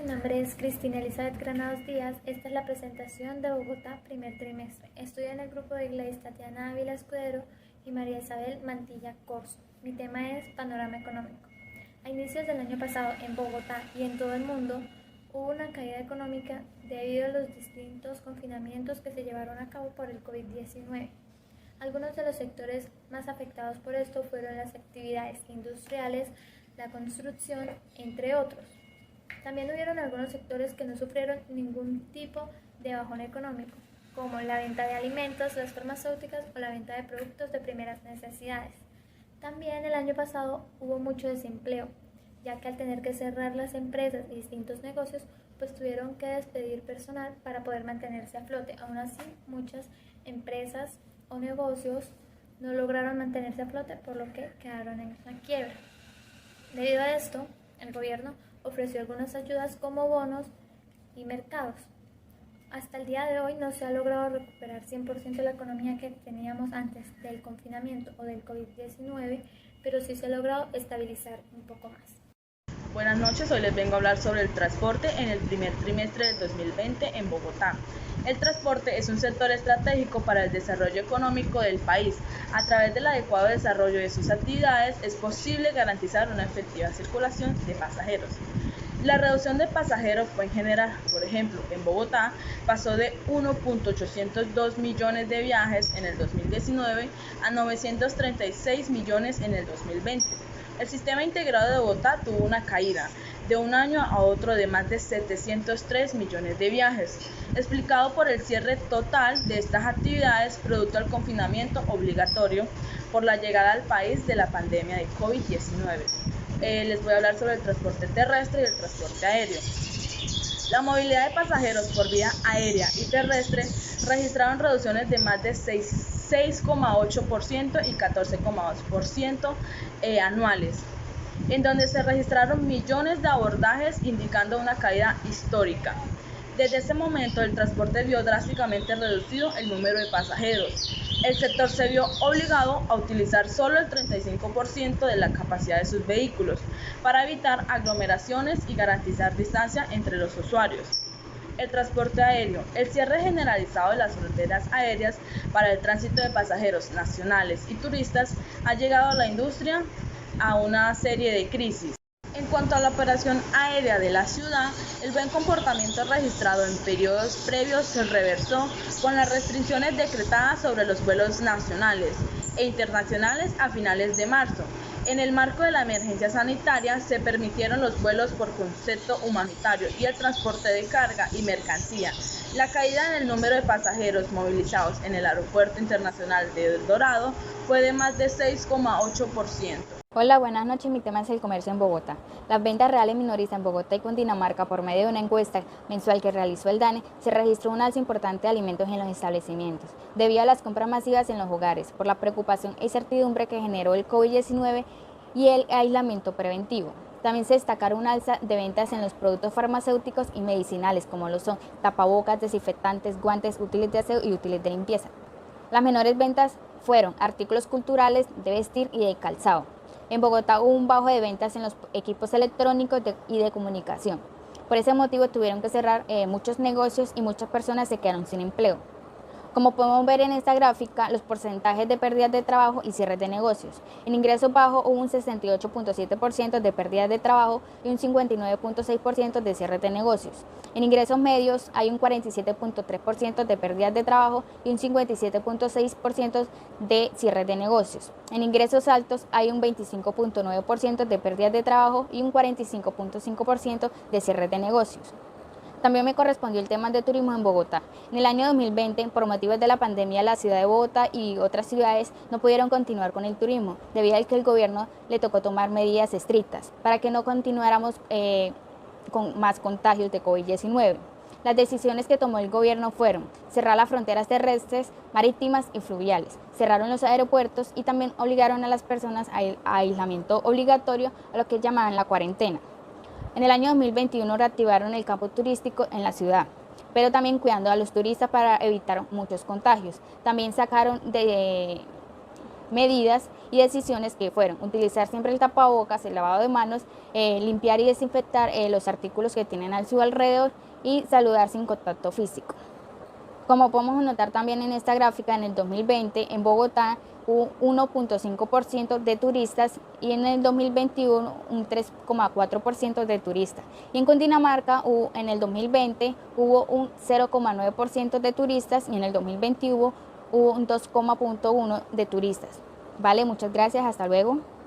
Mi nombre es Cristina Elizabeth Granados Díaz. Esta es la presentación de Bogotá primer trimestre. Estudio en el grupo de Gladys Tatiana Ávila Escudero y María Isabel Mantilla Corso. Mi tema es Panorama Económico. A inicios del año pasado, en Bogotá y en todo el mundo, hubo una caída económica debido a los distintos confinamientos que se llevaron a cabo por el COVID-19. Algunos de los sectores más afectados por esto fueron las actividades industriales, la construcción, entre otros. También hubieron algunos sectores que no sufrieron ningún tipo de bajón económico, como la venta de alimentos, las farmacéuticas o la venta de productos de primeras necesidades. También el año pasado hubo mucho desempleo, ya que al tener que cerrar las empresas y distintos negocios, pues tuvieron que despedir personal para poder mantenerse a flote. Aún así, muchas empresas o negocios no lograron mantenerse a flote, por lo que quedaron en la quiebra. Debido a esto, el gobierno ofreció algunas ayudas como bonos y mercados. Hasta el día de hoy no se ha logrado recuperar 100% la economía que teníamos antes del confinamiento o del COVID-19, pero sí se ha logrado estabilizar un poco más. Buenas noches, hoy les vengo a hablar sobre el transporte en el primer trimestre del 2020 en Bogotá. El transporte es un sector estratégico para el desarrollo económico del país. A través del adecuado desarrollo de sus actividades es posible garantizar una efectiva circulación de pasajeros. La reducción de pasajeros fue en general, por ejemplo, en Bogotá pasó de 1.802 millones de viajes en el 2019 a 936 millones en el 2020. El sistema integrado de Bogotá tuvo una caída de un año a otro de más de 703 millones de viajes, explicado por el cierre total de estas actividades producto del confinamiento obligatorio por la llegada al país de la pandemia de COVID-19. Les voy a hablar sobre el transporte terrestre y el transporte aéreo. La movilidad de pasajeros por vía aérea y terrestre registraron reducciones de más de 6,8% y 14,2% anuales, en donde se registraron millones de abordajes, indicando una caída histórica. Desde ese momento, el transporte vio drásticamente reducido el número de pasajeros. El sector se vio obligado a utilizar solo el 35% de la capacidad de sus vehículos para evitar aglomeraciones y garantizar distancia entre los usuarios. El transporte aéreo. El cierre generalizado de las fronteras aéreas para el tránsito de pasajeros nacionales y turistas ha llevado a la industria a una serie de crisis. En cuanto a la operación aérea de la ciudad, el buen comportamiento registrado en periodos previos se reversó con las restricciones decretadas sobre los vuelos nacionales e internacionales a finales de marzo. En el marco de la emergencia sanitaria, se permitieron los vuelos por concepto humanitario y el transporte de carga y mercancía. La caída en el número de pasajeros movilizados en el Aeropuerto Internacional de El Dorado fue de más de 6,8%. Hola, buenas noches. Mi tema es el comercio en Bogotá. Las ventas reales minoristas en Bogotá y Cundinamarca, por medio de una encuesta mensual que realizó el DANE, se registró un alza importante de alimentos en los establecimientos, debido a las compras masivas en los hogares, por la preocupación e incertidumbre que generó el COVID-19 y el aislamiento preventivo. También se destacaron un alza de ventas en los productos farmacéuticos y medicinales, como lo son tapabocas, desinfectantes, guantes, útiles de aseo y útiles de limpieza. Las menores ventas fueron artículos culturales, de vestir y de calzado. En Bogotá hubo un bajo de ventas en los equipos electrónicos y de comunicación. Por ese motivo tuvieron que cerrar muchos negocios y muchas personas se quedaron sin empleo. Como podemos ver en esta gráfica, los porcentajes de pérdidas de trabajo y cierres de negocios. En ingresos bajos hubo un 68,7% de pérdidas de trabajo y un 59,6% de cierres de negocios. En ingresos medios hay un 47,3% de pérdidas de trabajo y un 57,6% de cierres de negocios. En ingresos altos hay un 25,9% de pérdidas de trabajo y un 45,5% de cierres de negocios. También me correspondió el tema de turismo en Bogotá. En el año 2020, por motivos de la pandemia, la ciudad de Bogotá y otras ciudades no pudieron continuar con el turismo, debido a que el gobierno le tocó tomar medidas estrictas para que no continuáramos con más contagios de COVID-19. Las decisiones que tomó el gobierno fueron cerrar las fronteras terrestres, marítimas y fluviales, cerraron los aeropuertos y también obligaron a las personas a aislamiento obligatorio, a lo que llamaban la cuarentena. En el año 2021 reactivaron el campo turístico en la ciudad, pero también cuidando a los turistas para evitar muchos contagios. También sacaron medidas y decisiones que fueron utilizar siempre el tapabocas, el lavado de manos, limpiar y desinfectar los artículos que tienen a su alrededor y saludar sin contacto físico. Como podemos notar también en esta gráfica, en el 2020 en Bogotá hubo 1.5% de turistas y en el 2021 un 3.4% de turistas. Y en Cundinamarca en el 2020 hubo un 0.9% de turistas y en el 2021 hubo un 2.1% de turistas. Vale, muchas gracias, hasta luego.